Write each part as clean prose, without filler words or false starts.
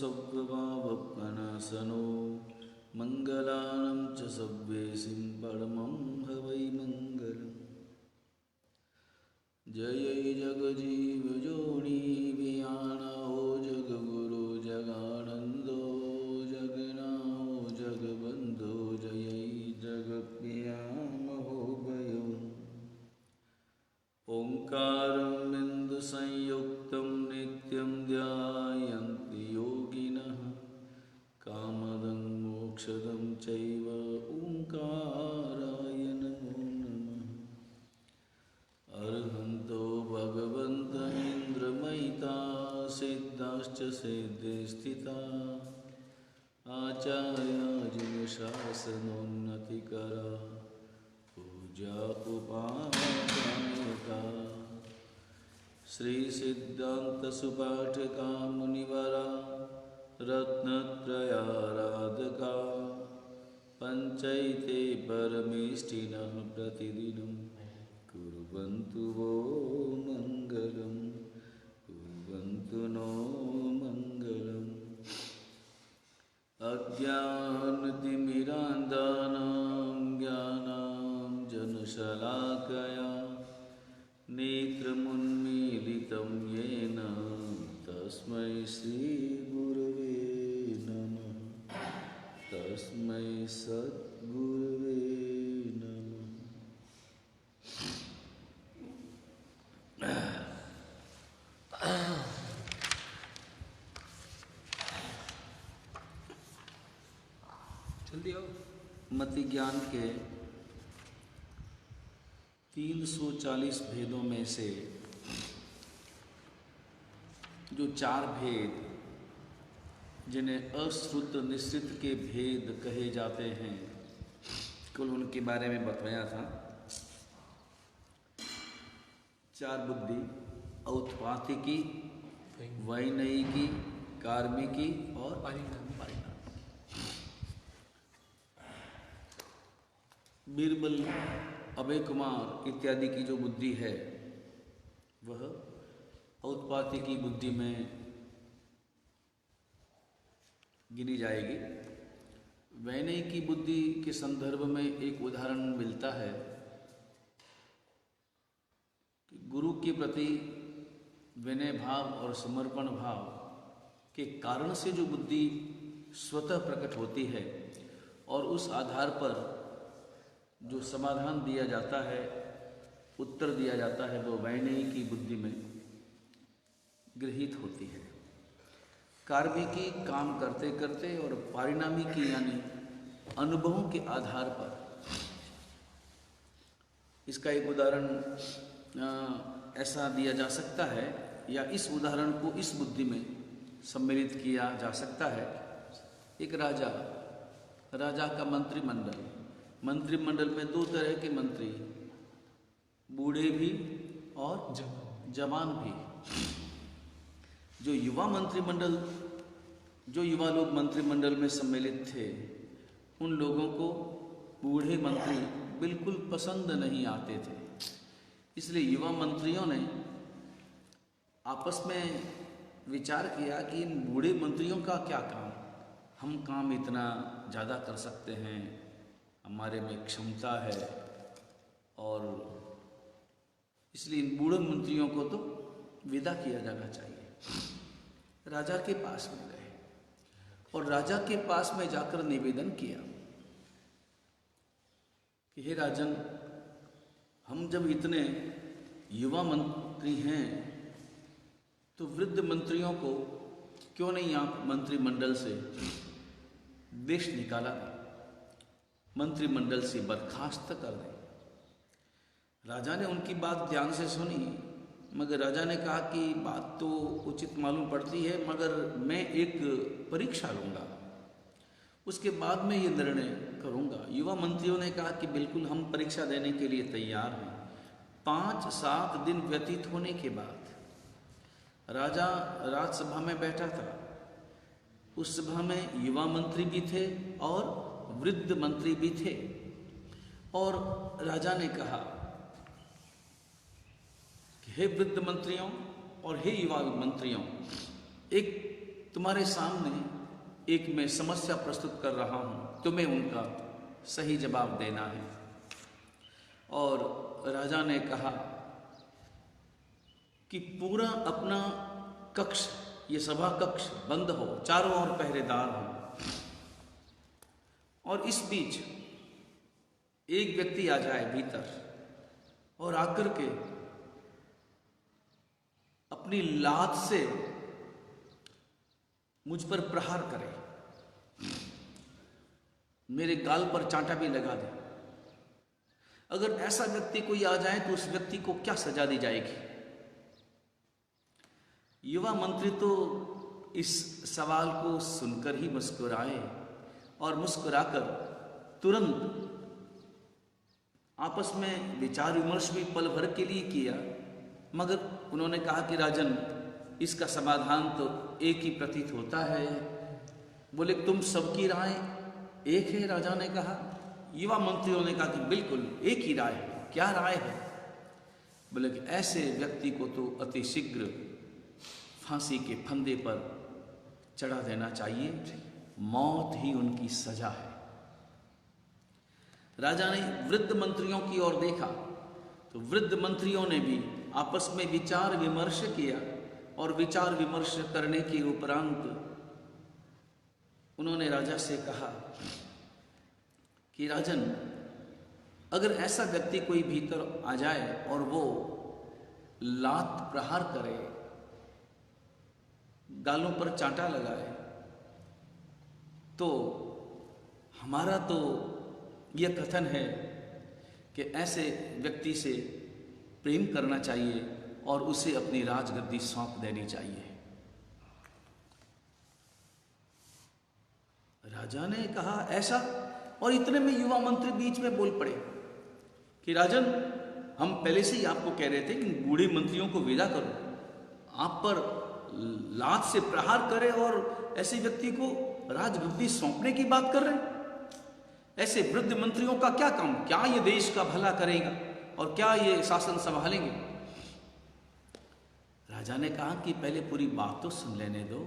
सर्वभावप्रणाशनो मङ्गलानं च सव्येसिं परमं हवै मङ्गलम्। जय जगजीवजोनि वियाणो जगगुरु जगानन्दो जगनाओ जगबन्धो जय जगप्रियामहो भयो। ओंकारं बिन्दुसंयुक्तं नित्यं ध्यायन्ति योगिनः कामदं मोक्षदं चैव ओंकाराय नमो नमः। अर्हन्तो भगवन्त इन्द्रमयिता सिद्धाश्च सिद्धे स्थिता आचार्याजिनशासनोन्नतिकरा पूजा उपादायका। श्री सिद्धांत सुपाठका मुनिवरा रत्नत्रयाराधका पंचैते परमेष्ठिनः प्रतिदिनं कुर्वन्तु वो मङ्गलम् कुर्वन्तु नो मङ्गलम्। अज्ञानतिमिरान्धानां ज्ञानाञ्जनशलाकया नेत्रमुन्मीलितं येन तस्मै श्रीगुरवे नमः तस्मै सद्गुरवे नमः। जल्दी आओ। मति ज्ञान के 340 भेदों में से जो 4 भेद जिन्हें अश्रुत निश्रित के भेद कहे जाते हैं, कुल उनके बारे में बतलाया था। 4 बुद्धि, औत्पातिकी, वैनयिकी, कार्मिकी और परिणामी। बीरबल, अभय कुमार इत्यादि की जो बुद्धि है वह औत्पातिकी बुद्धि में गिनी जाएगी। वैनयिकी बुद्धि के संदर्भ में एक उदाहरण मिलता है कि गुरु के प्रति विनय भाव और समर्पण भाव के कारण से जो बुद्धि स्वतः प्रकट होती है और उस आधार पर जो समाधान दिया जाता है, उत्तर दिया जाता है, वो वैनयिकी बुद्धि में गृहीत होती है। कार्मिकी काम करते करते और परिणामी की यानी अनुभवों के आधार पर। इसका एक उदाहरण ऐसा दिया जा सकता है या इस उदाहरण को इस बुद्धि में सम्मिलित किया जा सकता है। एक राजा का मंत्रिमंडल में 2 तरह के मंत्री, बूढ़े भी और जवान भी। जो युवा लोग मंत्रिमंडल में सम्मिलित थे, उन लोगों को बूढ़े मंत्री बिल्कुल पसंद नहीं आते थे। इसलिए युवा मंत्रियों ने आपस में विचार किया कि इन बूढ़े मंत्रियों का क्या काम, हम काम इतना ज़्यादा कर सकते हैं, हमारे में क्षमता है, और इसलिए इन बूढ़े मंत्रियों को तो विदा किया जाना चाहिए। राजा के पास में गए और राजा के पास में जाकर निवेदन किया कि हे राजन, हम जब इतने युवा मंत्री हैं तो वृद्ध मंत्रियों को क्यों नहीं आप मंत्रिमंडल से देश निकाला दें, मंत्रिमंडल से बर्खास्त कर दें। राजा ने उनकी बात ध्यान से सुनी, मगर राजा ने कहा कि बात तो उचित मालूम पड़ती है, मगर मैं एक परीक्षा लूँगा, उसके बाद मैं ये निर्णय करूँगा। युवा मंत्रियों ने कहा कि बिल्कुल हम परीक्षा देने के लिए तैयार हैं। 5-7 दिन व्यतीत होने के बाद राजा राजसभा में बैठा था। उस सभा में युवा मंत्री भी थे और वृद्ध मंत्री भी थे, और राजा ने कहा कि हे वृद्ध मंत्रियों और हे युवा मंत्रियों, एक तुम्हारे सामने एक मैं समस्या प्रस्तुत कर रहा हूं, तुम्हें उनका सही जवाब देना है। और राजा ने कहा कि पूरा अपना कक्ष, ये सभा कक्ष बंद हो, चारों ओर पहरेदार हो, और इस बीच एक व्यक्ति आ जाए भीतर और आकर के अपनी लात से मुझ पर प्रहार करे, मेरे गाल पर चांटा भी लगा दे। अगर ऐसा व्यक्ति कोई आ जाए तो उस व्यक्ति को क्या सजा दी जाएगी? युवा मंत्री तो इस सवाल को सुनकर ही मुस्कुराए और मुस्कुराकर तुरंत आपस में विचार विमर्श भी पल भर के लिए किया, मगर उन्होंने कहा कि राजन, इसका समाधान तो एक ही प्रतीत होता है। बोले, तुम सबकी राय एक है? राजा ने कहा। युवा मंत्रियों ने कहा कि बिल्कुल एक ही राय है। क्या राय है? बोले कि ऐसे व्यक्ति को तो अति शीघ्र फांसी के फंदे पर चढ़ा देना चाहिए, मौत ही उनकी सजा है। राजा ने वृद्ध मंत्रियों की ओर देखा तो वृद्ध मंत्रियों ने भी आपस में विचार विमर्श किया, और विचार विमर्श करने के उपरांत उन्होंने राजा से कहा कि राजन, अगर ऐसा व्यक्ति कोई भीतर आ जाए और वो लात प्रहार करे, गालों पर चांटा लगाए, तो हमारा तो यह कथन है कि ऐसे व्यक्ति से प्रेम करना चाहिए और उसे अपनी राजगद्दी सौंप देनी चाहिए। राजा ने कहा ऐसा, और इतने में युवा मंत्री बीच में बोल पड़े कि राजन, हम पहले से ही आपको कह रहे थे कि बूढ़े मंत्रियों को विदा करो, आप पर लात से प्रहार करे और ऐसे व्यक्ति को राजगद्दी सौंपने की बात कर रहे हैं। ऐसे वृद्ध मंत्रियों का क्या काम? क्या ये देश का भला करेगा और क्या ये शासन संभालेंगे? राजा ने कहा कि पहले पूरी बात तो सुन लेने दो,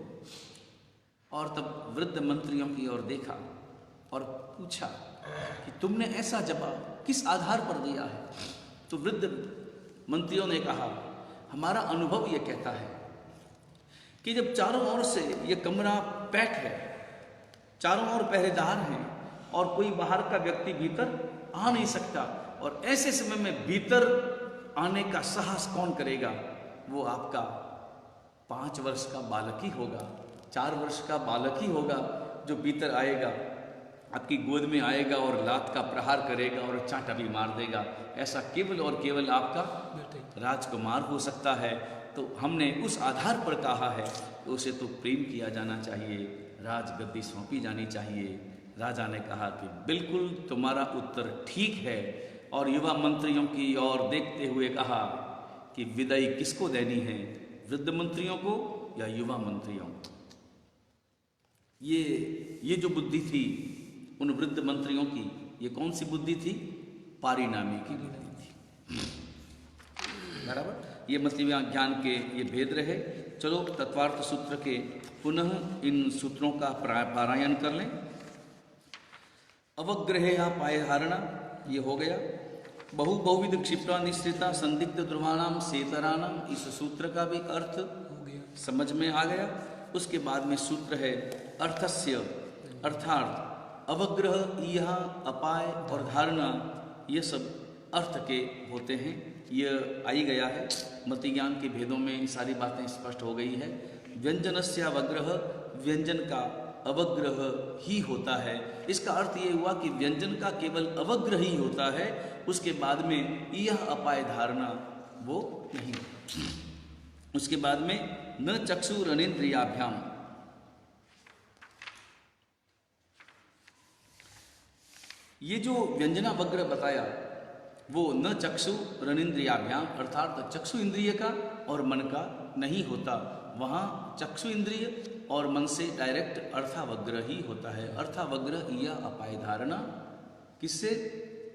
और तब वृद्ध मंत्रियों की ओर देखा और पूछा कि तुमने ऐसा जवाब किस आधार पर दिया है? तो वृद्ध मंत्रियों ने कहा, हमारा अनुभव यह कहता है कि जब चारों ओर से यह कमरा पैक है, चारों ओर पहरेदार हैं और कोई बाहर का व्यक्ति भीतर आ नहीं सकता, और ऐसे समय में भीतर आने का साहस कौन करेगा? वो आपका 5 वर्ष का बालक ही होगा, 4 वर्ष का बालक ही होगा जो भीतर आएगा, आपकी गोद में आएगा और लात का प्रहार करेगा और चांटा भी मार देगा। ऐसा केवल और केवल आपका राजकुमार हो सकता है। तो हमने उस आधार पर कहा है कि उसे तो प्रेम किया जाना चाहिए, राजगद्दी सौंपी जानी चाहिए। राजा ने कहा कि बिल्कुल तुम्हारा उत्तर ठीक है, और युवा मंत्रियों की ओर देखते हुए कहा कि विदाई किसको देनी है, वृद्ध मंत्रियों को या युवा मंत्रियों को? ये जो बुद्धि थी उन वृद्ध मंत्रियों की, ये कौन सी बुद्धि थी? पारिणामी की बुद्धि थी। बराबर? ये मतलब ज्ञान के ये भेद रहे। चलो तत्वार्थ सूत्र के पुनः इन सूत्रों का पारायण कर लें। अवग्रहेया पायधारणा, ये हो गया। बहुविध क्षिप्रा निश्रिता संदिग्ध ध्रुवाणाम सेतराणाम, इस सूत्र का भी अर्थ हो गया, समझ में आ गया। उसके बाद में सूत्र है अर्थस्य, अर्थात अवग्रह, यह अपाय और धारणा, ये सब अर्थ के होते हैं। यह आई गया है मति ज्ञान के भेदों में, सारी बातें स्पष्ट हो गई है। व्यंजनस्य अवग्रह, व्यंजन का अवग्रह ही होता है। इसका अर्थ ये हुआ कि व्यंजन का केवल अवग्रह ही होता है, उसके बाद में यह अपाय धारणा वो नहीं। उसके बाद में न चक्षुरनेन्द्रियाभ्याम, ये जो व्यंजनावग्रह बताया वो न चक्षु रनेन्द्रियाभ्याम, अर्थात चक्षु इंद्रिय का और मन का नहीं होता। वहाँ चक्षु इंद्रिय और मन से डायरेक्ट अर्थावग्रह ही होता है। अर्थावग्रह यह अपाय धारणा किससे?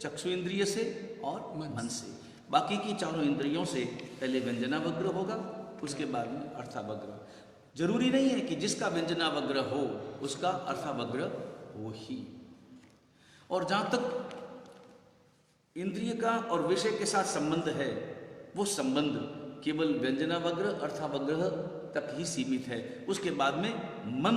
चक्षु इंद्रिय से और मन से। बाकी की चारों इंद्रियों से पहले व्यंजनावग्रह होगा, उसके बाद में अर्थावग्रह। जरूरी नहीं है कि जिसका व्यंजनावग्र हो उसका अर्थावग्र हो ही। और जहां तक इंद्रिय का और विषय के साथ संबंध है, वो संबंध केवल व्यंजनावग्र अर्थावग्रह तक ही सीमित है। उसके बाद में मन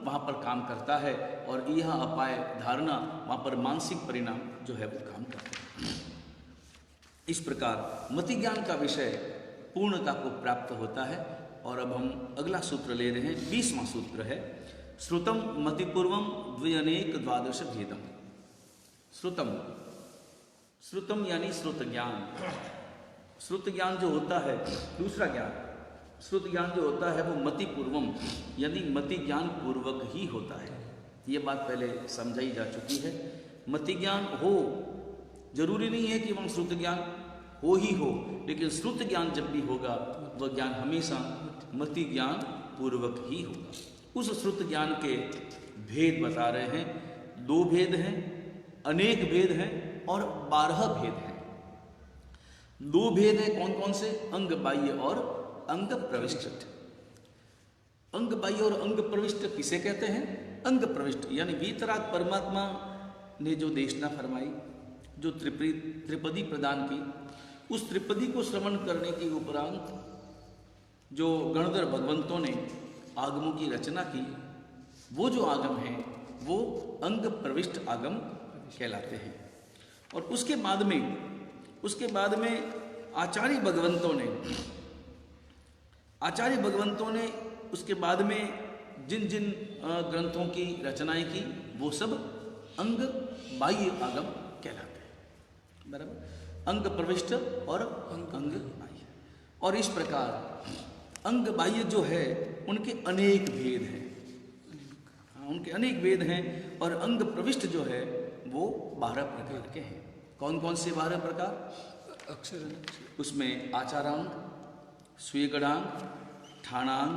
वहां पर काम करता है और यह अपाय धारणा वहां पर मानसिक परिणाम जो है वो काम करता है। इस प्रकार मति ज्ञान का विषय पूर्णता को प्राप्त होता है। और अब हम अगला सूत्र ले रहे हैं, 20वां सूत्र है, श्रुतम मतिपूर्वम द्व्यनेक द्वादश भेदम। श्रुतम, श्रुतम यानी श्रुत ज्ञान। श्रुत ज्ञान जो होता है, दूसरा ज्ञान, श्रुत ज्ञान जो होता है वो मति पूर्वम यानी मति ज्ञान पूर्वक ही होता है। ये बात पहले समझाई जा चुकी है। मति ज्ञान हो, जरूरी नहीं है कि वह श्रुत ज्ञान हो ही हो, लेकिन श्रुत ज्ञान जब भी होगा वह ज्ञान हमेशा मति ज्ञान पूर्वक ही होगा। उस श्रुत ज्ञान के भेद बता रहे हैं। 2 भेद हैं, अनेक भेद हैं और 12 भेद हैं। 2 भेद हैं कौन कौन से? अंग बाह्य और अंग प्रविष्ट। अंग बाह्य और अंग प्रविष्ट किसे कहते हैं? अंग प्रविष्ट यानी वीतराग परमात्मा ने जो देशना फरमाई, जो त्रिपदी प्रदान की, उस त्रिपदी को श्रवण करने के उपरांत जो गणधर भगवंतों ने आगमों की रचना की, वो जो आगम हैं वो अंग प्रविष्ट आगम कहलाते हैं। और उसके बाद में आचार्य भगवंतों ने उसके बाद में जिन जिन ग्रंथों की रचनाएं की वो सब अंग बाह्य आगम कहलाते हैं। बराबर, अंग प्रविष्ट और अंग बाह्य। और इस प्रकार अंग बाह्य जो है उनके अनेक भेद हैं, उनके अनेक भेद हैं। और अंग प्रविष्ट जो है वो 12 प्रकार के हैं। कौन कौन से 12 प्रकार? अक्षर, उसमें आचारांग, स्वीगणांग, ठाणांग,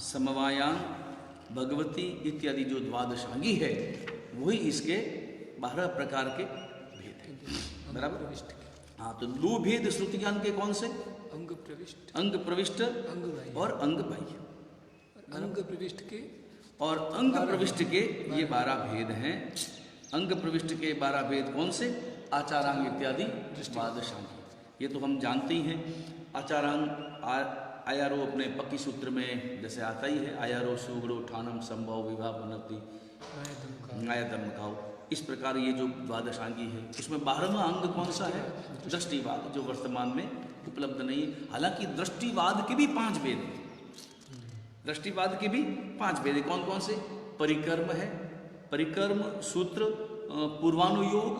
समवायांग, भगवती इत्यादि जो द्वादशांगी है वही इसके 12 प्रकार के भेद हैं। बराबर। हाँ, तो 2 भेद श्रुति ज्ञान के कौन से? अंग प्रविष्ट, अंग प्रविष्ट और अंग बाह्य। अंग प्रविष्ट के और अंग प्रविष्ट के ये 12 भेद हैं। अंग प्रविष्ट के 12 भेद कौन से? आचारांग इत्यादि द्वादशांगी। ये तो हम जानते ही हैं। आचारांग आयारो अपने पक्की सूत्र में जैसे आता ही है, आयारो सुगड़ो ठानम संभव विवाह बनती न्यायदम खाओ। इस प्रकार ये जो द्वादशांगी है उसमें 12वां अंग कौन सा है? दृष्टिवाद, जो वर्तमान में उपलब्ध नहीं है। हालांकि दृष्टिवाद के भी 5 भेद हैं। दृष्टिवाद के भी 5 भेद हैं। कौन कौन से? परिकर्म है, परिकर्म, सूत्र, पूर्वानुयोग,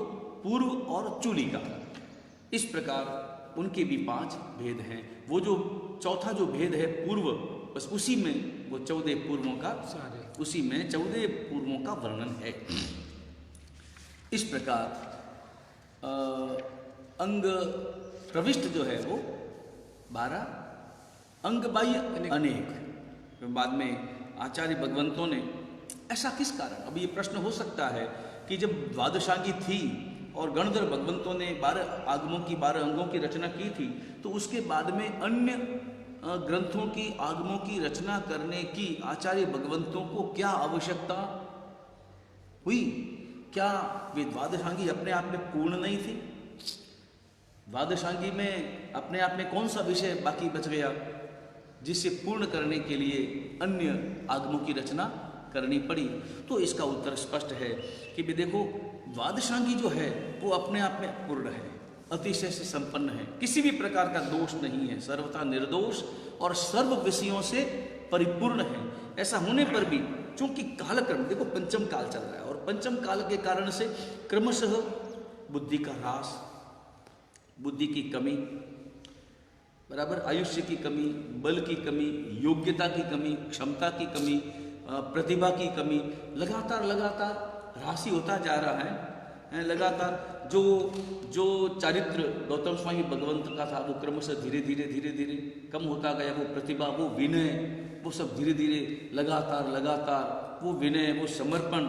पूर्व और चूलिका। इस प्रकार उनके भी 5 भेद हैं। वो जो चौथा जो भेद है पूर्व, बस उसी में वो 14 पूर्वों का, उसी में 14 पूर्वों का वर्णन है। इस प्रकार अंग प्रविष्ट जो है वो 12, अंग बाह्य अनेक। बाद में आचार्य भगवंतों ने ऐसा किस कारण, अब ये प्रश्न हो सकता है कि जब द्वादशांगी थी और गणधर भगवंतों ने 12 आगमों की 12 अंगों की रचना की थी, तो उसके बाद में अन्य ग्रंथों की आगमों की रचना करने की आचार्य भगवंतों को क्या आवश्यकता हुई? क्या वे द्वादशांगी अपने आप में पूर्ण नहीं थी? द्वादशांगी में अपने आप में कौन सा विषय बाकी बच गया जिसे पूर्ण करने के लिए अन्य आगमों की रचना करनी पड़ी? तो इसका उत्तर स्पष्ट है कि भी देखो, द्वादशांगी जो है वो अपने आप में पूर्ण है, अतिशय से संपन्न है, किसी भी प्रकार का दोष नहीं है, सर्वथा निर्दोष और सर्व विषयों से परिपूर्ण है। ऐसा होने पर भी चूंकि कालक्रम, देखो पंचम काल चल रहा है और पंचम काल के कारण से क्रमशः बुद्धि का ह्रास, बुद्धि की कमी, बराबर आयुष्य की कमी, बल की कमी, योग्यता की कमी, क्षमता की कमी, प्रतिभा की कमी, लगातार ह्रासी होता जा रहा है। लगातार जो चारित्र गौतम स्वामी भगवंत का था वो क्रमशः धीरे धीरे कम होता गया। वो प्रतिभा, वो विनय, वो सब धीरे धीरे लगातार वो विनय, वो समर्पण,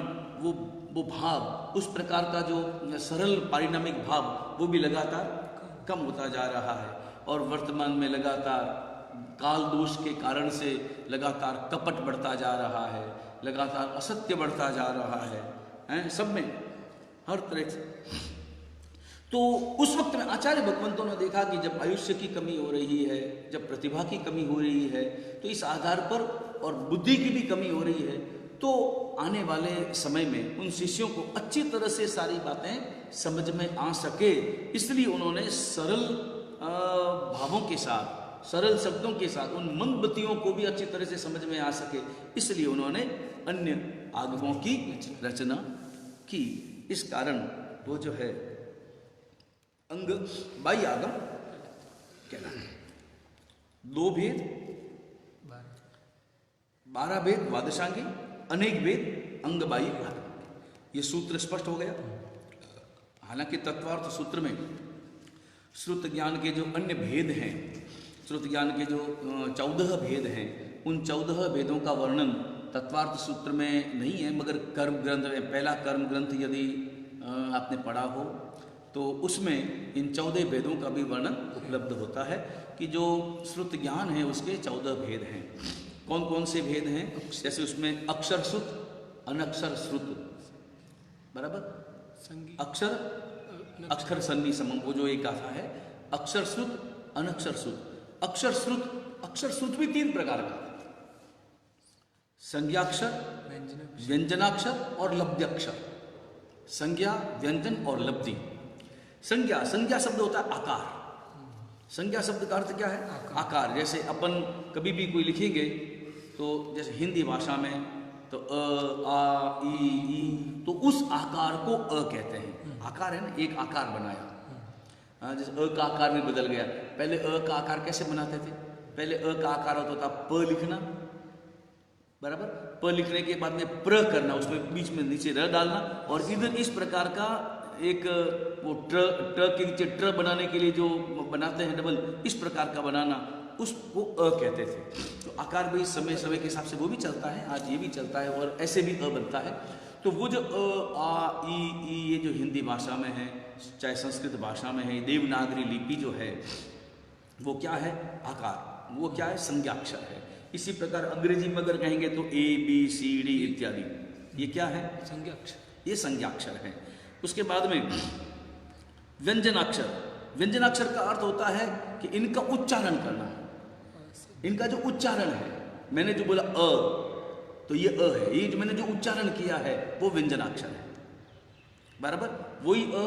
वो भाव, उस प्रकार का जो सरल पारिणामिक भाव वो भी लगातार कम होता जा रहा है। और वर्तमान में लगातार काल दोष के कारण से लगातार कपट बढ़ता जा रहा है, लगातार असत्य बढ़ता जा रहा है, हैं सब में हर तरह से। तो उस वक्त में आचार्य भगवंतों ने देखा कि जब आयुष्य की कमी हो रही है, जब प्रतिभा की कमी हो रही है, तो इस आधार पर और बुद्धि की भी कमी हो रही है, तो आने वाले समय में उन शिष्यों को अच्छी तरह से सारी बातें समझ में आ सके, इसलिए उन्होंने सरल भावों के साथ, सरल शब्दों के साथ उन मंदबतियों को भी अच्छी तरह से समझ में आ सके, इसलिए उन्होंने अन्य आगमों की रचना की। इस कारण वो जो है अंग बाह्य आगम कहलाते हैं। 2 भेद, 12 भेद द्वादशांगी, अनेक भेद अंग बाह्य आगम। ये सूत्र स्पष्ट हो गया। हालांकि तत्वार्थ सूत्र में श्रुत ज्ञान के जो अन्य भेद हैं, श्रुत ज्ञान के जो 14 भेद हैं, उन 14 भेदों का वर्णन तत्वार्थ सूत्र में नहीं है, मगर कर्म ग्रंथ में, पहला कर्म ग्रंथ यदि आपने पढ़ा हो तो उसमें इन 14 भेदों का भी वर्णन उपलब्ध होता है कि जो श्रुत ज्ञान है उसके 14 भेद हैं। कौन कौन से भेद हैं? जैसे उसमें अक्षर श्रुत, अनक्षर श्रुत, बराबर, अक्षर अक्षर सन्नी समम, वो जो एक गाथा है, अक्षर श्रुत, अनक्षर श्रुत। अक्षर श्रुत, अक्षर श्रुत भी 3 प्रकार का, संज्ञाक्षर, व्यंजनाक्षर और लब्ध्याक्षर। संज्ञा, व्यंजन और लब्धि। संज्ञा, संज्ञा शब्द होता है आकार। संज्ञा शब्द का अर्थ क्या है? आकार। जैसे अपन कभी भी कोई लिखेंगे तो जैसे हिंदी भाषा में तो अ, आ, ई, तो उस आकार को अ कहते हैं। आकार है ना, एक आकार बनाया, जैसे अ का आकार में बदल गया। पहले अ का आकार कैसे बनाते थे? पहले अ का आकार होता था प लिखना, बराबर, प लिखने के बाद में प्र करना, उसमें बीच में नीचे र डालना, और इधर इस प्रकार का एक वो ट्र के नीचे ट्र बनाने के लिए जो बनाते हैं डबल, इस प्रकार का बनाना, उसको अ कहते थे। तो आकार भी समय समय के हिसाब से वो भी चलता है, आज ये भी चलता है, और ऐसे भी अ बनता है। तो वो जो अ, आ, ई, ये जो हिंदी भाषा में है, चाहे संस्कृत भाषा में है, देवनागरी लिपि जो है वो क्या है? आकार। वो क्या है? संज्ञाक्षर है। इसी प्रकार अंग्रेजी में अगर कहेंगे तो ए बी सी डी इत्यादि, ये क्या है? संज्ञाक्षर। ये संज्ञाक्षर है। उसके बाद में व्यंजनाक्षर। व्यंजनाक्षर का अर्थ होता है कि इनका उच्चारण करना, इनका जो उच्चारण है, मैंने जो बोला अ, तो ये अ है, ये जो मैंने जो उच्चारण किया है वो व्यंजनाक्षर है, बराबर। वही अ,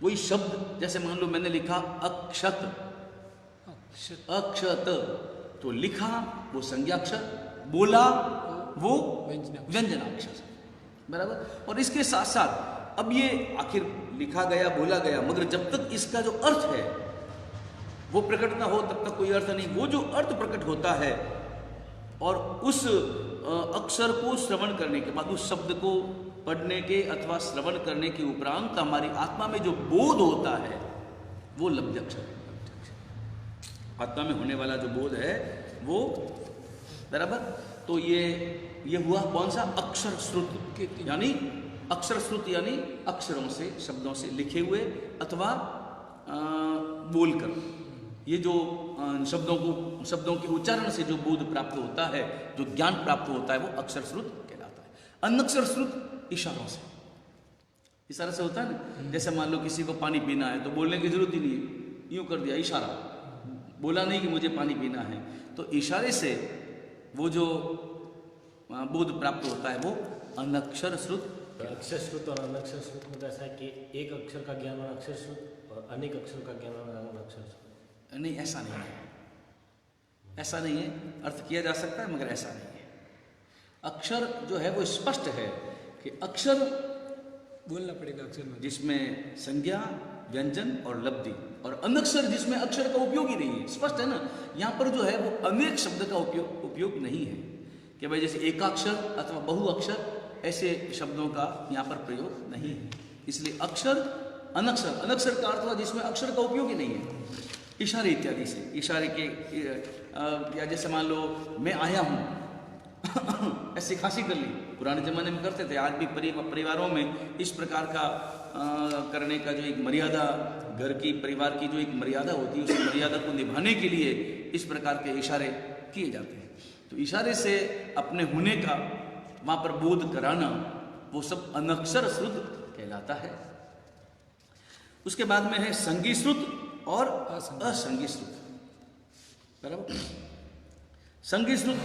वही शब्द, जैसे मान लो मैंने लिखा अक्षत, अक्षत, तो लिखा वो संज्ञाक्षर, बोला वो व्यंजनाक्षर, बराबर। और इसके साथ साथ अब ये आखिर लिखा गया, बोला गया, मगर जब तक इसका जो अर्थ है वो प्रकट ना हो तब तक कोई अर्थ नहीं। वो जो अर्थ प्रकट होता है और उस अक्षर को श्रवण करने के बाद, उस शब्द को पढ़ने के अथवा श्रवण करने के उपरांत हमारी आत्मा में जो बोध होता है वो लब्ध्याक्षर है। आत्मा में होने वाला जो बोध है वो, बराबर। तो ये हुआ कौन सा? अक्षर श्रुत, यानी अक्षर श्रुत यानी अक्षरों से, शब्दों से लिखे हुए अथवा बोलकर, ये जो शब्दों के उच्चारण से जो बोध प्राप्त होता है, जो ज्ञान प्राप्त होता है, वो अक्षर श्रुत कहलाता है। अनक्षर श्रुत इशारों से, इशारे से होता है ना। जैसे मान लो किसी को पानी पीना है तो बोलने की जरूरत ही नहीं है, यूं कर दिया इशारा, बोला नहीं कि मुझे पानी पीना है, तो इशारे से वो जो बोध प्राप्त होता है वो अनक्षर श्रुत। अक्षर श्रुत और अनक्षर श्रुत में ऐसा है कि एक अक्षर का ज्ञान और अक्षर श्रुत, और अनेक अक्षर का ज्ञान और अनक्षर श्रुत। नहीं, ऐसा नहीं है, ऐसा नहीं है। अर्थ किया जा सकता है मगर ऐसा नहीं है। अक्षर जो है वो स्पष्ट है कि अक्षर बोलना पड़ेगा, अक्षर में जिसमें संज्ञा, व्यंजन और लब्धि, और अनक्षर जिसमें अक्षर का उपयोग ही नहीं है। स्पष्ट है ना। यहाँ पर जो है वो अनेक शब्द का उपयोग नहीं है कि भाई जैसे एकाक्षर अथवा बहुअक्षर, ऐसे शब्दों का यहाँ पर प्रयोग नहीं है। इसलिए अक्षर, अनक्षर, अनक्षर का अर्थ हुआ जिसमें अक्षर का उपयोग ही नहीं है। इशारे इत्यादि से, इशारे के या जैसे मान लो मैं आया हूँ ऐसी खांसी कर ली, पुराने जमाने में करते थे, आज भी परिवारों में इस प्रकार का करने का जो एक मर्यादा, घर की परिवार की जो एक मर्यादा होती है, उस मर्यादा को निभाने के लिए इस प्रकार के इशारे किए जाते हैं। तो इशारे से अपने होने का वहां पर बोध कराना, वो सब अनक्षर श्रुत कहलाता है। उसके बाद में है संगी श्रुत और असंगी श्रुत। बराबर। संगी श्रुत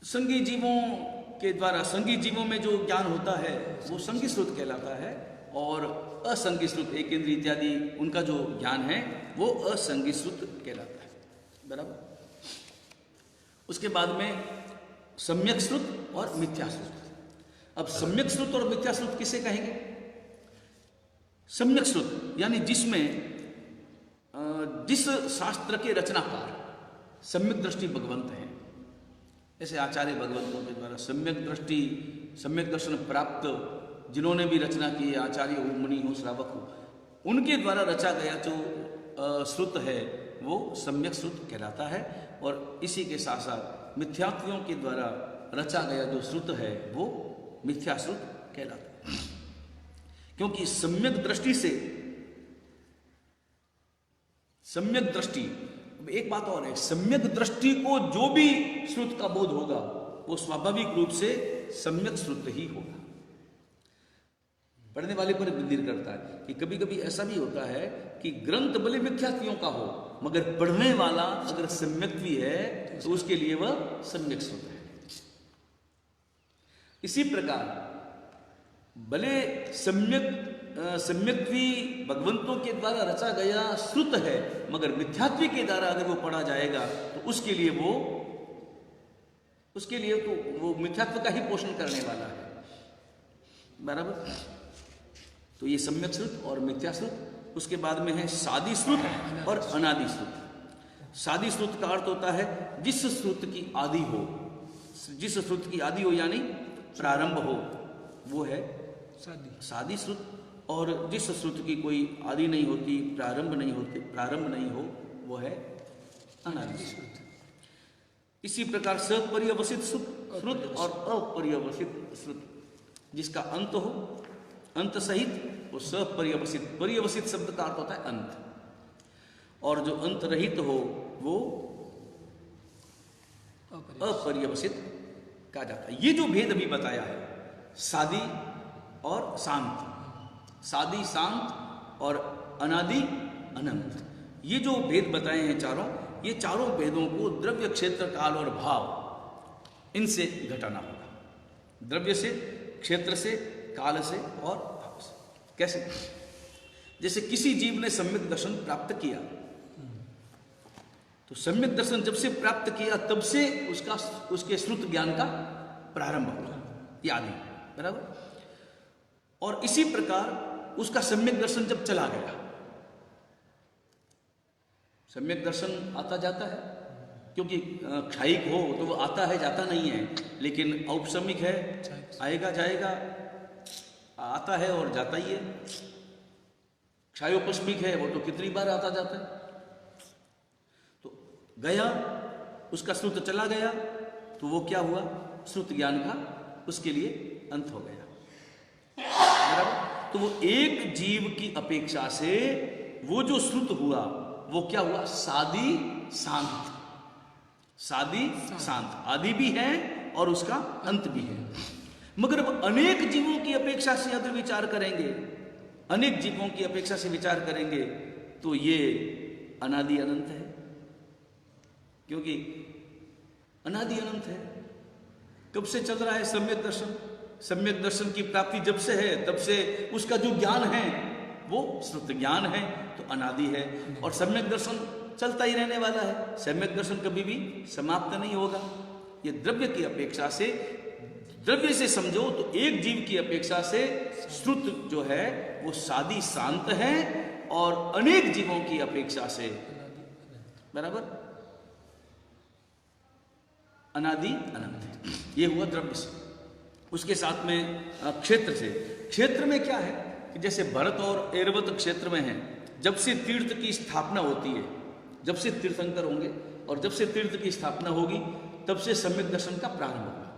संगी जीवों के द्वारा, संगी जीवों में जो ज्ञान होता है वो संगी श्रुत कहलाता है, और असंगी श्रुत एक इंद्रिय इत्यादि उनका जो ज्ञान है वो असंगी श्रुत कहलाता है। बराबर। उसके बाद में सम्यक श्रुत और मिथ्या श्रुत। अब सम्यक श्रुत और मिथ्या श्रुत किसे कहेंगे? सम्यक श्रुत यानी जिसमें जिस शास्त्र के रचनाकार सम्यक दृष्टि भगवंत हैं, ऐसे आचार्य भगवंतों के द्वारा सम्यक दृष्टि, सम्यक दर्शन प्राप्त जिन्होंने भी रचना की है, आचार्य हो, मुनि हो, श्रावक हो, उनके द्वारा रचा गया जो श्रुत है वो सम्यक श्रुत कहलाता है। और इसी के साथ साथ मिथ्यात्वियों के द्वारा रचा गया जो श्रुत है वो मिथ्या श्रुत कहलाता है। क्योंकि सम्यक दृष्टि से, सम्यक दृष्टि, एक बात और है, सम्यक दृष्टि को जो भी श्रुत का बोध होगा वो स्वाभाविक रूप से सम्यक श्रुत ही होगा। पढ़ने वाले पर निर्भर करता है कि कभी कभी ऐसा भी होता है कि ग्रंथ भले मिथ्यात्वियों का हो मगर पढ़ने वाला अगर सम्यक्त्वी है तो उसके लिए वह सम्यक श्रुत है। इसी प्रकार भले सम्यक्त्वी भगवंतों के द्वारा रचा गया श्रुत है मगर मिथ्यात्वी के द्वारा अगर वो पढ़ा जाएगा तो उसके लिए तो वो मिथ्यात्व का ही पोषण करने वाला है। बराबर। तो ये सम्यक श्रुत और मिथ्या श्रुत। उसके बाद में है सादी श्रुत और अनादि श्रुत। सादी श्रुत का अर्थ होता है जिस श्रुत की आदि हो, जिस श्रुत की आदि हो यानी प्रारंभ हो वो है सादी श्रुत, और जिस श्रुत की कोई आदि नहीं होती, प्रारंभ नहीं हो वो है अनादि श्रुत। इसी प्रकार सपर्यवसित श्रुत और अपर्यवसित श्रुत, जिसका अंत हो, अंत सहित वो सपर्यवसित, पर्यवसित शब्द का अर्थ होता है अंत, और जो अंत रहित हो वो अपर्यवसित कहा जाता है। ये जो भेद अभी बताया है सादी और शांत, सादी शांत और अनादि अनंत, ये जो भेद बताए हैं चारों, ये चारों भेदों को द्रव्य, क्षेत्र, काल और भाव इनसे घटाना होगा। द्रव्य से, क्षेत्र से, काल से और भाव से। कैसे? जैसे किसी जीव ने सम्यक दर्शन प्राप्त किया तो सम्यक दर्शन जब से प्राप्त किया तब से उसके श्रुत ज्ञान का प्रारंभ हुआ, ये आदि। बराबर। और इसी प्रकार उसका सम्यक दर्शन जब चला गया, सम्यक दर्शन आता जाता है, क्योंकि क्षायिक हो तो वो आता है जाता नहीं है, लेकिन औपसमिक है, आएगा जाएगा, आता है और जाता ही है। क्षायोपस्मिक है वो तो कितनी बार आता जाता है। तो गया, उसका श्रुत चला गया तो वो क्या हुआ, श्रुत ज्ञान का उसके लिए अंत हो गया। बराबर। तो वो एक जीव की अपेक्षा से वो जो श्रुत हुआ वो क्या हुआ, सादी शांत। सादी शांत, आदि भी है और उसका अंत भी है। मगर अब अनेक जीवों की अपेक्षा से अगर विचार करेंगे, अनेक जीवों की अपेक्षा से विचार करेंगे तो ये अनादि अनंत है, क्योंकि अनादि अनंत है। कब से चल रहा है सम्यक दर्शन? सम्यक दर्शन की प्राप्ति जब से है तब से उसका जो ज्ञान है वो श्रुत ज्ञान है, तो अनादि है। और सम्यक दर्शन चलता ही रहने वाला है, सम्यक दर्शन कभी भी समाप्त नहीं होगा। ये द्रव्य की अपेक्षा से, द्रव्य से समझो तो एक जीव की अपेक्षा से श्रुत जो है वो सादी शांत है, और अनेक जीवों की अपेक्षा से बराबर अनादि अनंत है। ये हुआ द्रव्य से। उसके साथ में क्षेत्र से, क्षेत्र में क्या है कि जैसे भरत और ऐरावत क्षेत्र में है, जब से तीर्थ की स्थापना होती है, जब से तीर्थंकर होंगे और जब से तीर्थ की स्थापना होगी तब से सम्यक दर्शन का प्रारंभ होगा,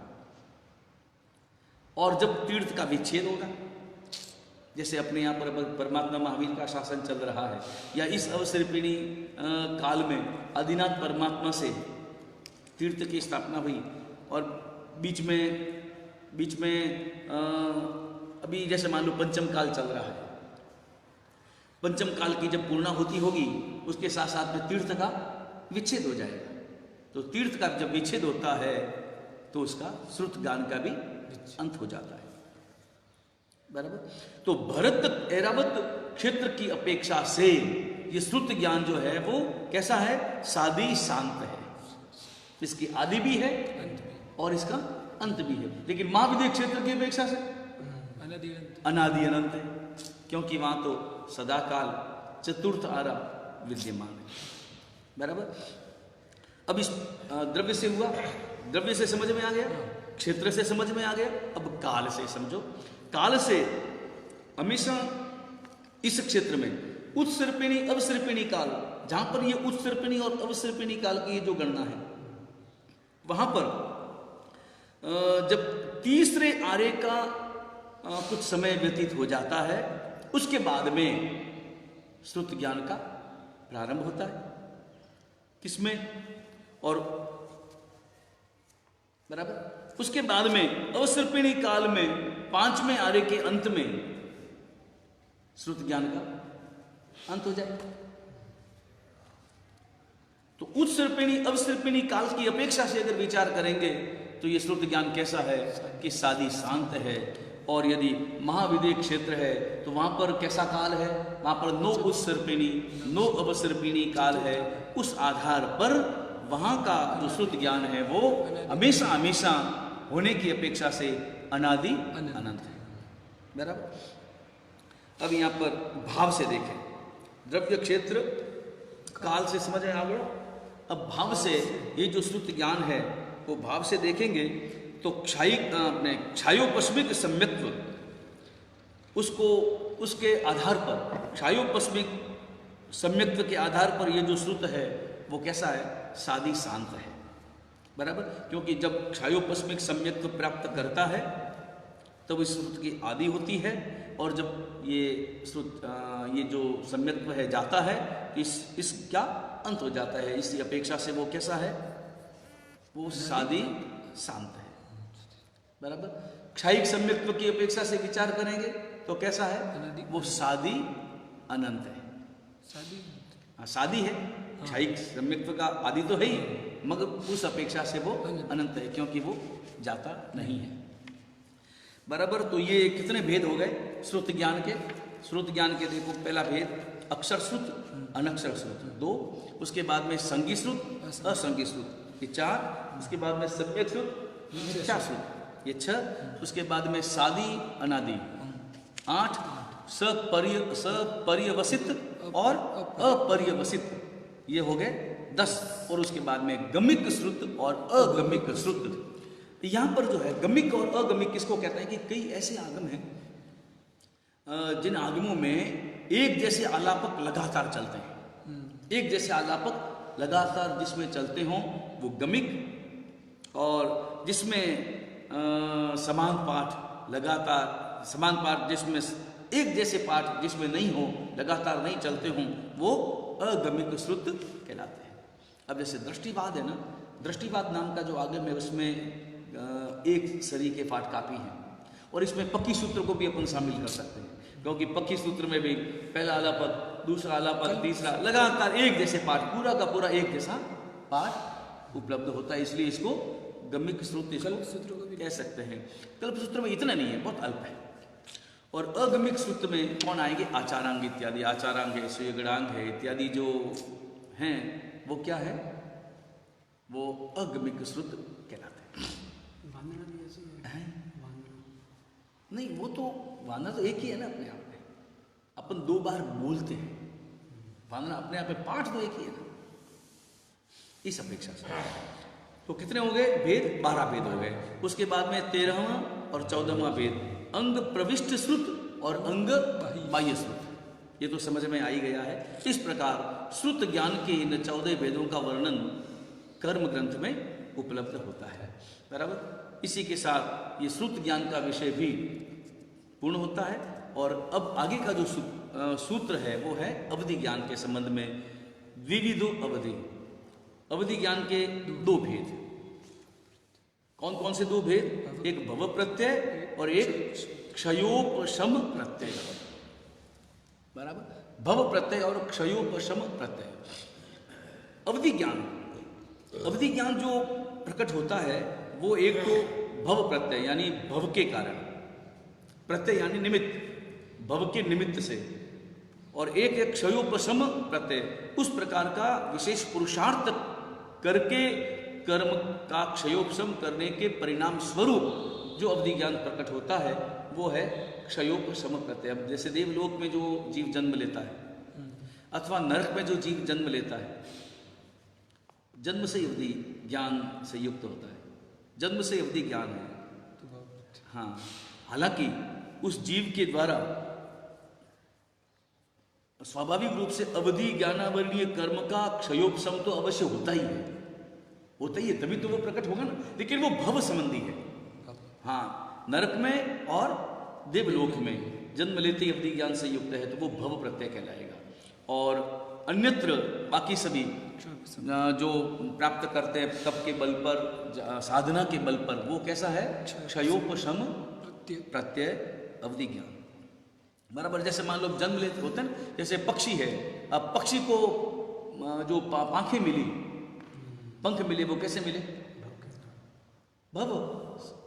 और जब तीर्थ का विच्छेद होगा जैसे अपने यहाँ पर परमात्मा महावीर का शासन चल रहा है, या इस अवसर्पिणी काल में आदिनाथ परमात्मा से तीर्थ की स्थापना हुई, और बीच में अभी जैसे मान लो पंचम काल चल रहा है, पंचम काल की जब पूर्णाहुति होगी उसके साथ साथ में तीर्थ का विच्छेद हो जाएगा। तो तीर्थ का जब विच्छेद होता है तो उसका श्रुत ज्ञान का भी अंत हो जाता है, बराबर। तो भरत ऐरावत क्षेत्र की अपेक्षा से ये श्रुत ज्ञान जो है वो कैसा है, सादी शांत है। इसकी आदि भी है और इसका अंत भी है, लेकिन महाविद्य क्षेत्र की अपेक्षा से अनादि अनंत है, क्योंकि वहां तो सदाकाल चतुर्थ आरा विद्यमान है, बराबर। अब इस द्रव्य से हुआ, द्रव्य से समझ में आ गया, क्षेत्र से समझ में आ गया, अब काल से समझो। काल से हमेशा इस क्षेत्र में उत्सर्पिणी अवसर्पिणी काल, जहां पर ये उत्सर्पिणी और अवसर्पिणी काल की जो गणना है, वहां पर जब तीसरे आरे का कुछ समय व्यतीत हो जाता है, उसके बाद में श्रुत ज्ञान का प्रारंभ होता है। किसमें? और बराबर उसके बाद में अवसर्पिणी काल में 5वें आरे के अंत में श्रुत ज्ञान का अंत हो जाए। तो उत्सर्पिणी अवसर्पिणी काल की अपेक्षा से अगर विचार करेंगे तो ये श्रुत ज्ञान कैसा है कि सादी शांत है। और यदि महाविदेय क्षेत्र है तो वहां पर कैसा काल है, वहां पर नो उत्सर्पिणी नो अवसर्पिणी काल है। उस आधार पर वहां का जो श्रुत ज्ञान है वो हमेशा हमेशा होने की अपेक्षा से अनादि अनंत है, बराबर। अब यहां पर भाव से देखें, द्रव्य क्षेत्र काल से समझ में आ गया। अब भाव से ये जो श्रुत ज्ञान है वो भाव से देखेंगे तो क्षायोपस्मिक सम्यक्त्व, उसको उसके आधार पर क्षायोपस्मिक सम्यक्त्व के आधार पर ये जो श्रुत है वो कैसा है, सादी शांत है, बराबर। क्योंकि जब क्षायोपस्मिक सम्यक्त्व प्राप्त करता है तब इस श्रुत की आदि होती है, और जब ये श्रुत ये जो सम्यक्त्व है जाता है तो इस क्या अंत हो जाता है। इसी अपेक्षा से वो कैसा है, वो सादी शांत है, बराबर। क्षायिक सम्यक्त्व की अपेक्षा से विचार करेंगे तो कैसा है, वो सादी अनंत है। सादी है, क्षायिक सम्यक्त्व का आदि तो है ही, मगर उस अपेक्षा से वो अनंत है क्योंकि वो जाता नहीं है, बराबर। तो ये कितने भेद हो गए श्रुत ज्ञान के। श्रुत ज्ञान के देखो, पहला भेद अक्षर श्रुत अनक्षर श्रुत 2, उसके बाद में संगी श्रुत असंगी श्रुत ये 4, उसके बाद में सम्यक श्रुत मिथ्या श्रुत ये 6, उसके बाद में सादी अनादि 8, सपर्यवसित और अपर्यवसित ये हो गए 10, और उसके बाद में गमिक श्रुत और अगमिक श्रुत। यहां पर जो है गमिक और अगमिक किसको कहते हैं कि कई ऐसे आगम हैं जिन आगमों में एक जैसे आलापक लगातार चलते हैं, एक जैसे आलापक लगातार जिसमें चलते हों वो गमिक, और जिसमें समान पाठ लगातार समान पाठ जिसमें एक जैसे पाठ जिसमें नहीं हो, लगातार नहीं चलते हों, वो अगमिक श्रुत कहलाते हैं। अब जैसे दृष्टिवाद है ना, दृष्टिवाद नाम का जो आगम है उसमें एक सरी के पाठ काफी हैं, और इसमें पक्की सूत्र को भी अपन शामिल कर सकते हैं, क्योंकि पक्की सूत्र में भी पहला आलापक दूसरा आलापक तीसरा लगातार एक जैसे पाठ, पूरा का पूरा एक जैसा पाठ उपलब्ध होता है, इसलिए इसको गमिक श्रुत इसको भी कह सकते हैं। कल्प सूत्र में इतना नहीं है, बहुत अल्प है। और अगमिक श्रुत में कौन आएंगे, आचारांग इत्यादि, आचारांग है, सुयगड़ांग है इत्यादि जो हैं वो क्या है, वो अगमिक श्रुत कहलाते हैं। नहीं, वो तो वांदना तो एक ही है ना अपने आप में, अपन 2 बार बोलते हैं, वांदना अपने आप में पाठ तो एक ही है ना, इस अपेक्षा से। तो कितने हो गए भेद, 12 भेद हो गए। उसके बाद में 13वां और 14वां भेद, अंग प्रविष्ट श्रुत और अंग बाह्य श्रुत, ये तो समझ में आ ही गया है। इस प्रकार श्रुत ज्ञान के इन 14 भेदों का वर्णन कर्म ग्रंथ में उपलब्ध होता है, बराबर। इसी के साथ ये श्रुत ज्ञान का विषय भी पूर्ण होता है। और अब आगे का जो सूत्र है वो है अवधि ज्ञान के संबंध में। द्विविधो अवधि, अवधि ज्ञान के दो भेद। कौन कौन से दो भेद? एक भव प्रत्यय और एक क्षयोपशम प्रत्यय। बराबर, भव प्रत्यय और क्षयोपशम प्रत्यय। अवधि ज्ञान, अवधि ज्ञान जो प्रकट होता है वो एक तो भव प्रत्यय यानी भव के कारण, प्रत्यय यानी निमित्त, भव के निमित्त से, और एक क्षयोपशम प्रत्यय, उस प्रकार का विशेष पुरुषार्थ करके कर्म का क्षयोपशम करने के परिणाम स्वरूप जो अवधि ज्ञान प्रकट होता है वो है क्षयोपशम प्रत्यय। अब जैसे देवलोक में जो जीव जन्म लेता है अथवा नरक में जो जीव जन्म लेता है, जन्म से अवधि ज्ञान से युक्त होता है, जन्म से अवधि ज्ञान है। हाँ, हालांकि उस जीव के द्वारा स्वाभाविक रूप से अवधि ज्ञानावरणीय कर्म का क्षयोपशम तो अवश्य होता ही है, होता ही है, तभी तो वो प्रकट होगा ना। लेकिन वो भव संबंधी है। हाँ, नरक में और देवलोक में जन्म लेते ही अवधि ज्ञान से युक्त है तो वो भव प्रत्यय कहलाएगा। और अन्यत्र बाकी सभी जो प्राप्त करते हैं तप के बल पर, साधना के बल पर, वो कैसा है? क्षयोपशम प्रत्यय अवधि ज्ञान। बराबर, जैसे मान लो जन्म लेते होते हैं, जैसे पक्षी है, अब पक्षी को जो पांखें मिली, पंख मिले, वो कैसे मिले? भव,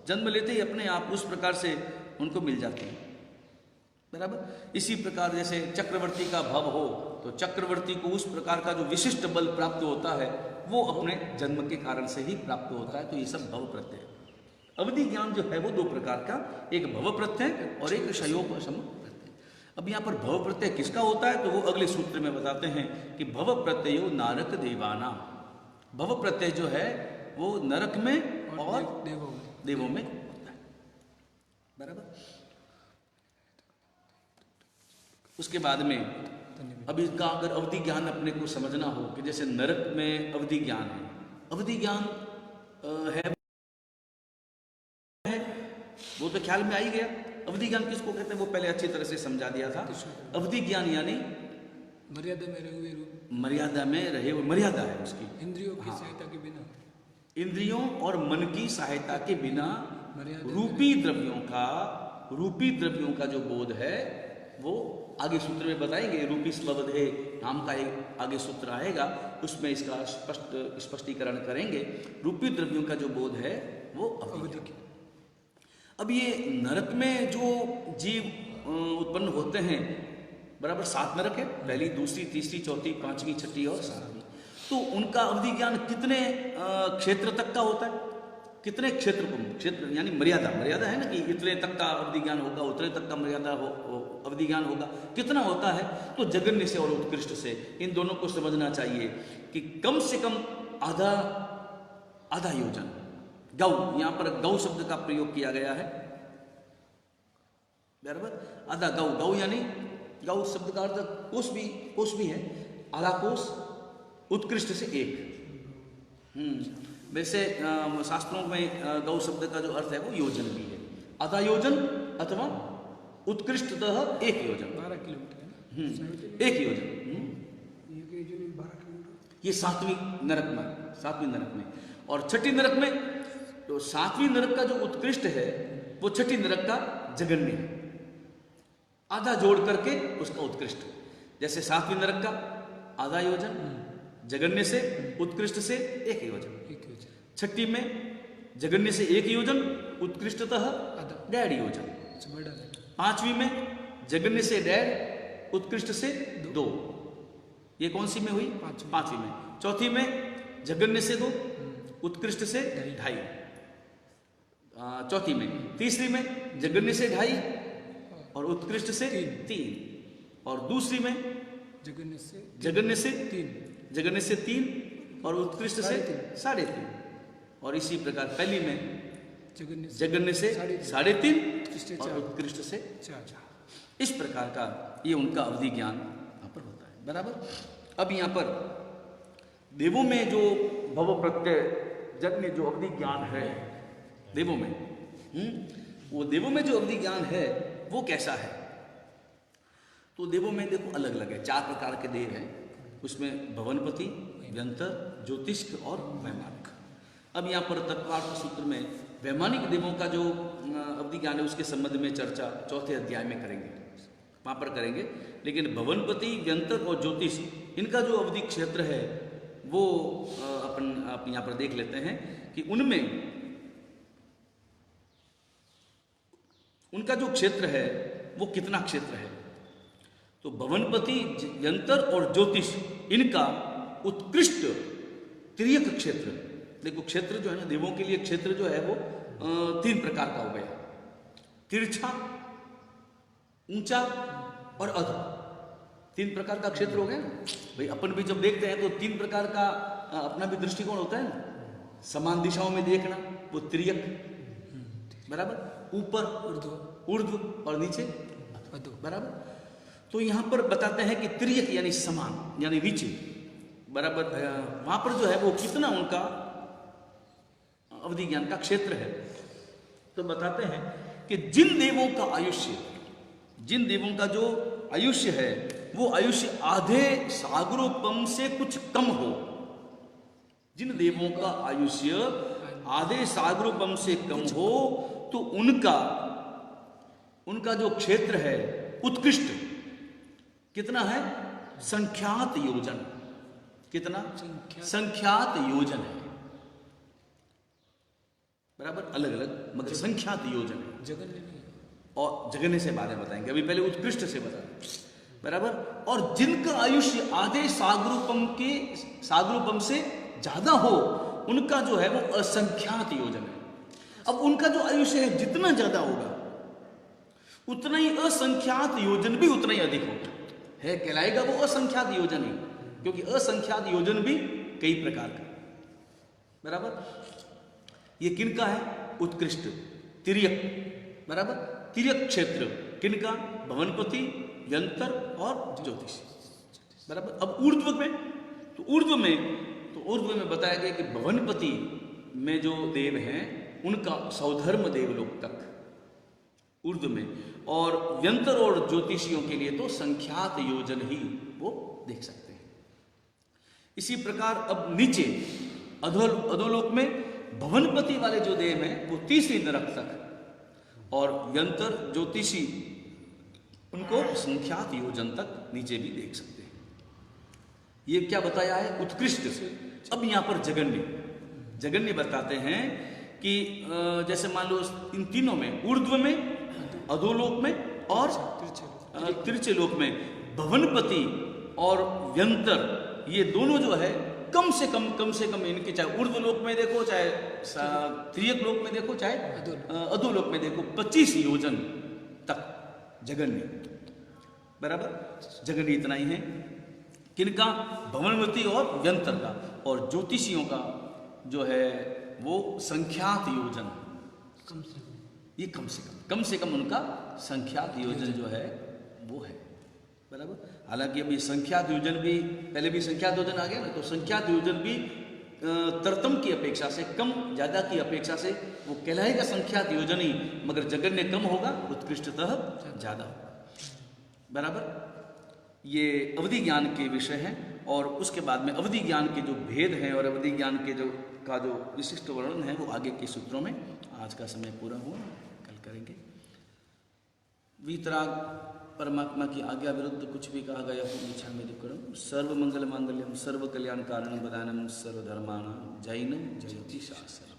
जन्म लेते ही अपने आप उस प्रकार से उनको मिल जाते हैं। बराबर, इसी प्रकार जैसे चक्रवर्ती का भव हो तो चक्रवर्ती को उस प्रकार का जो विशिष्ट बल प्राप्त होता है वो अपने जन्म के कारण से ही प्राप्त होता है। तो ये सब भव प्रत्यय। अवधि ज्ञान जो है वो दो प्रकार का, एक भव प्रत्यय और एक क्षयोपशम प्रत्यय। अब यहाँ पर भव प्रत्यय किसका होता है तो वो अगले सूत्र में बताते हैं कि भव प्रत्ययो नारक देवाना। भव प्रत्यय जो है वो नरक में और देवों में होता है। बराबर, उसके बाद में अब इसका अगर अवधि ज्ञान अपने को समझना हो कि जैसे नरक में अवधि ज्ञान है, अवधि ज्ञान है वो तो ख्याल में आ ही गया। अवधि ज्ञान किसको कहते हैं वो पहले अच्छी तरह से समझा दिया था। अवधि ज्ञान यानी मर्यादा में रहे हुए रूप, मर्यादा में रहे हुए, मर्यादा है उसकी, इंद्रियों की सहायता के बिना, इंद्रियों और मन की सहायता के बिना रूपी द्रव्यों का जो बोध है वो आगे सूत्र में बताएंगे। रूपी स्वबधे नाम का एक आगे सूत्र आएगा, उसमें इसका स्पष्टीकरण करेंगे। रूपी द्रव्यों का जो बोध है वो अवधि। अब ये नरक में जो जीव उत्पन्न होते हैं, बराबर 7 नरक है, पहली, दूसरी, तीसरी, चौथी, पांचवी, छठी और सातवीं। तो उनका अवधि ज्ञान कितने क्षेत्र तक का होता है? कितने क्षेत्र को, क्षेत्र यानी मर्यादा, मर्यादा है ना कि इतने तक का अवधि ज्ञान होगा, उतने तक का मर्यादा अवधि ज्ञान होगा, कितना होता है? तो जघन्य से और उत्कृष्ट से, इन दोनों को समझना चाहिए कि कम से कम आधा योजन। गौ, यहां पर गौ शब्द का प्रयोग किया गया है। बराबर, आधा गौ, गौ यानी गौ शब्द का अर्थ कोष भी है, आधा कोष, उत्कृष्ट से एक। वैसे शास्त्रों में गौ शब्द का जो अर्थ है वो योजन भी है, आधा योजन अथवा उत्कृष्टतः 1 योजन, 12 किलोमीटर है ना? 1 योजन। ये 7वीं नरक में। और छठी नरक में, तो 7वीं नरक का जो उत्कृष्ट है वो छठी नरक का जघन्य है, आधा जोड़ करके उसका उत्कृष्ट। जैसे 7वीं नरक का आधा योजन, जघन्य से उत्कृष्ट से 1 योजन। छठी में जघन्य से 1 योजन, उत्कृष्टतः 1.5 योजन। 5वीं में जघन्य से 1.5, उत्कृष्ट से 2। ये कौन सी में हुई? 5वीं में। चौथी में जघन्य से 2, उत्कृष्ट से 2.5। चौथी में। तीसरी में जघन्य से 2.5 और उत्कृष्ट से 3। और दूसरी में जघन्य से 3 और उत्कृष्ट से 3.5। और इसी प्रकार पहली में जघन्य से 3.5 और उत्कृष्ट से 4। इस प्रकार का ये उनका अवधि ज्ञान यहाँ पर होता है। बराबर, अब यहाँ पर देवों में जो भव प्रत्यय जन्य जो अवधि ज्ञान है देवों में, वो देवों में जो अवधि ज्ञान है वो कैसा है? तो देवों में देखो अलग अलग है, 4 प्रकार के देव हैं, उसमें भवनपति, व्यंतर, ज्योतिष्क और वैमानिक। अब यहाँ पर तत्वार्थ सूत्र में वैमानिक देवों का जो अवधि ज्ञान है उसके संबंध में चर्चा 4थे अध्याय में करेंगे, वहाँ पर करेंगे। लेकिन भवनपति, व्यंतर और ज्योतिष, इनका जो अवधि क्षेत्र है वो आप यहाँ पर देख लेते हैं कि उनमें उनका जो क्षेत्र है वो कितना क्षेत्र है। तो भवनपति, व्यंतर और ज्योतिष, इनका उत्कृष्ट तिर्यक क्षेत्र, देखो क्षेत्र जो है ना देवों के लिए क्षेत्र जो है वो 3 प्रकार का हो गया, तिरछा, ऊंचा और अध, 3 प्रकार का क्षेत्र हो गया ना भाई। अपन भी जब देखते हैं तो 3 प्रकार का अपना भी दृष्टिकोण होता है ना, समान दिशाओं में देखना वो तिर्यक, बराबर, ऊपर ऊर्ध्व और नीचे बराबर। तो यहां पर बताते हैं कि तिर्यक यानी समान यानी नीचे बराबर, वहां पर जो है वो कितना उनका अवधि ज्ञान का क्षेत्र है। तो बताते हैं कि जिन देवों का आयुष्य, जिन देवों का जो आयुष्य है वो आयुष्य आधे सागरोपम से कुछ कम हो, जिन देवों का आयुष्य आधे सागरोपम से कम हो तो उनका जो क्षेत्र है उत्कृष्ट कितना है, संख्यात योजन, कितना संख्यात योजन है, बराबर, अलग अलग मगर संख्यात योजन है, जगन्य नहीं। और जगन्य से बातें बताएंगे, अभी पहले उत्कृष्ट से बताएं, बराबर। और जिनका आयुष्य आधे सागरोपम से ज्यादा हो उनका जो है वो असंख्यात योजन है। अब उनका जो आयुष्य है जितना ज्यादा होगा उतना ही असंख्यात योजन भी उतना ही अधिक होगा, है कहलाएगा वो असंख्यात योजन ही, क्योंकि असंख्यात योजन भी कई प्रकार का, बराबर। ये किनका है, उत्कृष्ट तिर्यक, बराबर, तिर्यक क्षेत्र किनका, भवनपति, व्यंतर और ज्योतिष, बराबर। अब ऊर्ध्व में, तो ऊर्ध्व में बताया गया कि भवनपति में जो देव हैं उनका सौधर्म देवलोक तक ऊर्ध्व में, और व्यंतर और ज्योतिषियों के लिए तो संख्यात योजन ही वो देख सकते हैं। इसी प्रकार अब नीचे अधोलोक में भवनपति वाले जो देव हैं वो 3वीं नरक तक, और व्यंतर ज्योतिषी उनको संख्यात योजन तक नीचे भी देख सकते हैं। ये क्या बताया है, उत्कृष्ट। अब यहां पर जगन्य बताते हैं कि जैसे मान लो इन तीनों में, ऊर्ध्व में, अधोलोक में और तिरछे लोक में, भवनपति और व्यंतर, ये दोनों जो है कम से कम इनके, चाहे ऊर्ध्व लोक में देखो, चाहे तिर्यक लोक में देखो, चाहे अधोलोक में देखो, 25 योजन तक जगन्य, बराबर। जगन्य इतना ही है किनका, भवनपति और व्यंतर का, और ज्योतिषियों का जो है वो संख्यात योजन, ये कम से कम उनका संख्यात योजन जो है वो है, बराबर। हालांकि अभी संख्यात योजन भी, पहले भी संख्यात योजन आ गया ना, तो संख्यात योजन भी तरतम की अपेक्षा से, कम ज्यादा की अपेक्षा से वो कहलाएगा संख्यात योजन ही, मगर जगन्य कम होगा, उत्कृष्टतः ज्यादा होगा, बराबर। ये अवधि ज्ञान के विषय हैं, और उसके बाद में अवधि ज्ञान के जो भेद हैं और अवधि ज्ञान के जो विशिष्ट वर्णन है वो आगे के सूत्रों में। आज का समय पूरा हुआ, कल करेंगे। वीतराग परमात्मा की आज्ञा विरुद्ध कुछ भी कहा गया हो इच्छा में दुष्कर्म। सर्व मंगल मांगल्यम सर्व कल्याण कारणम वदानम सर्वधर्माणां जैनम जयति शास्त्रम।